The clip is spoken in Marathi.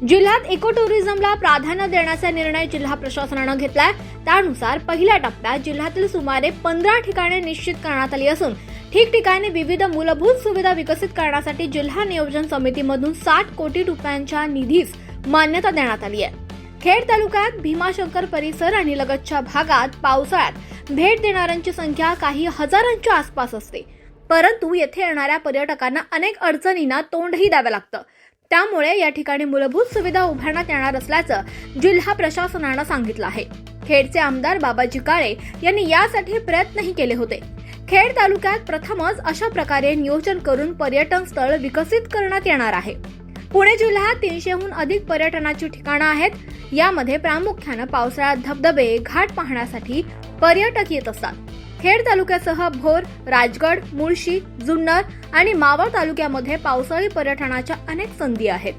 जिल्ह्यात इको टुरिझमला प्राधान्य देण्याचा निर्णय जिल्हा प्रशासनाने घेतलाय। त्यानुसार पहिल्या टप्प्यात जिल्ह्यातील सुमारे 15 ठिकाणे निश्चित करण्यात आली असून ठिकठिकाणी विविध मूलभूत सुविधा विकसित करण्यासाठी जिल्हा नियोजन समितीमधून 60 कोटी रुपयांच्या निधीस मान्यता देण्यात आली आहे। खेड तालुक्यात भीमाशंकर परिसर आणि लगतच्या भागात पावसाळ्यात भेट देणाऱ्यांची संख्या काही हजारांच्या आसपास असते, परंतु येथे येणाऱ्या पर्यटकांना अनेक अडचणींना तोंडही द्यावे लागतं। त्यामुळे या ठिकाणी मूलभूत सुविधा उभारण्यात येणार असल्याचं जिल्हा प्रशासनानं सांगितलं आहे। खेडचे आमदार बाबाजी काळे यांनी यासाठी प्रयत्नही केले होते। खेड तालुक्यात प्रथमच अशा प्रकारे नियोजन करून पर्यटन स्थळ विकसित करण्यात येणार आहे। पुणे जिल्ह्यात 300हून अधिक पर्यटनाची ठिकाणं आहेत। यामध्ये प्रामुख्याने पावसाळ्यात धबधबे, घाट पाहण्यासाठी पर्यटक येत असतात। खेड तालुक्यासह भोर, राजगड, मुळशी, जुन्नर आणि मावळ तालुक्यामध्ये पावसाळी पर्यटनाच्या अनेक संधी आहेत।